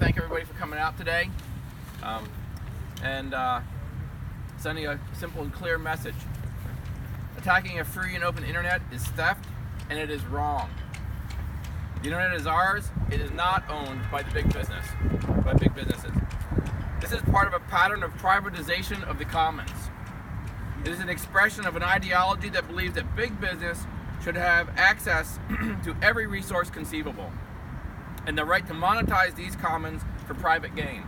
thank everybody for coming out today and sending a simple and clear message. Attacking a free and open internet is theft, and it is wrong. The internet is ours. It is not owned by the big businesses. This is part of a pattern of privatization of the commons. It is an expression of an ideology that believes that big business should have access to every resource conceivable and the right to monetize these commons for private gain.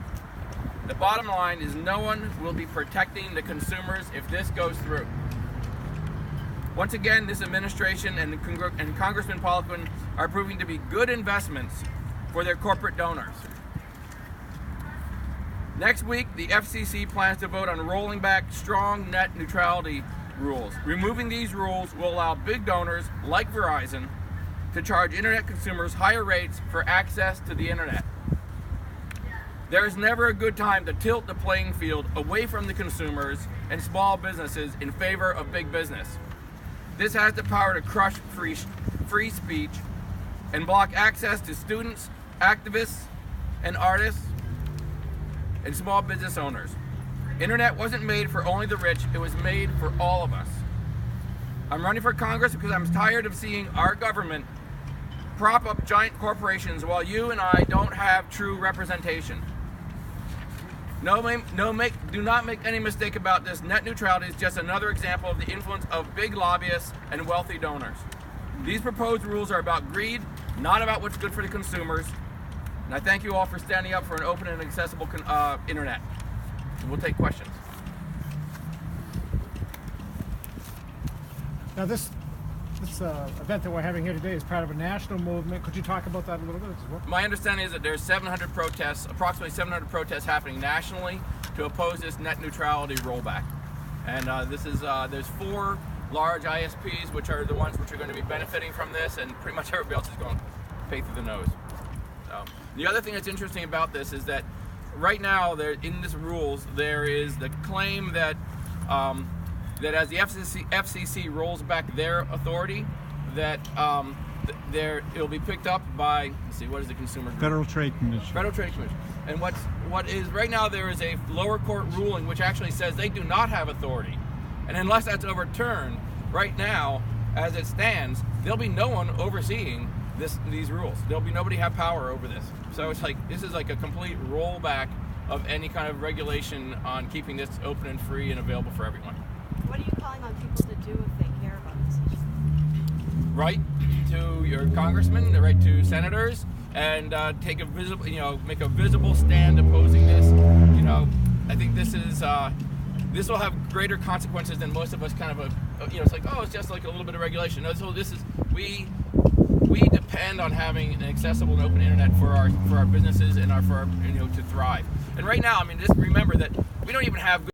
The bottom line is no one will be protecting the consumers if this goes through. Once again, this administration and Congressman Poliquin are proving to be good investments for their corporate donors. Next week, the FCC plans to vote on rolling back strong net neutrality rules. Removing these rules will allow big donors like Verizon to charge internet consumers higher rates for access to the internet. There is never a good time to tilt the playing field away from the consumers and small businesses in favor of big business. This has the power to crush free speech and block access to students, activists, and artists, and small business owners. Internet wasn't made for only the rich, it was made for all of us. I'm running for Congress because I'm tired of seeing our government prop up giant corporations while you and I don't have true representation. Do not make any mistake about this. Net neutrality is just another example of the influence of big lobbyists and wealthy donors. These proposed rules are about greed, not about what's good for the consumers. And I thank you all for standing up for an open and accessible internet. And we'll take questions. Now this event that we're having here today is part of a national movement. Could you talk about that a little bit as well? My understanding is that there's approximately 700 protests happening nationally to oppose this net neutrality rollback. And there's 4 large ISPs, which are the ones which are going to be benefiting from this, and pretty much everybody else is going to pay through the nose. So, the other thing that's interesting about this is that right now, in this rules, there is the claim that that as the FCC rolls back their authority, that it'll be picked up by, let's see, what is the consumer group? Federal Trade Commission. Federal Trade Commission. And what is right now, there is a lower court ruling which actually says they do not have authority, and unless that's overturned, right now, as it stands, there'll be no one overseeing these rules. There'll be nobody have power over this. So it's like this is like a complete rollback of any kind of regulation on keeping this open and free and available for everyone. What are you calling on people to do if they care about this issue? Right to your congressmen, the right to senators, and take a visible, make a visible stand opposing this. I think this will have greater consequences than most of us kind of it's like, oh, it's just like a little bit of regulation. No, so we depend on having an accessible and open internet for our businesses and to thrive. And right now, just remember that we don't even have good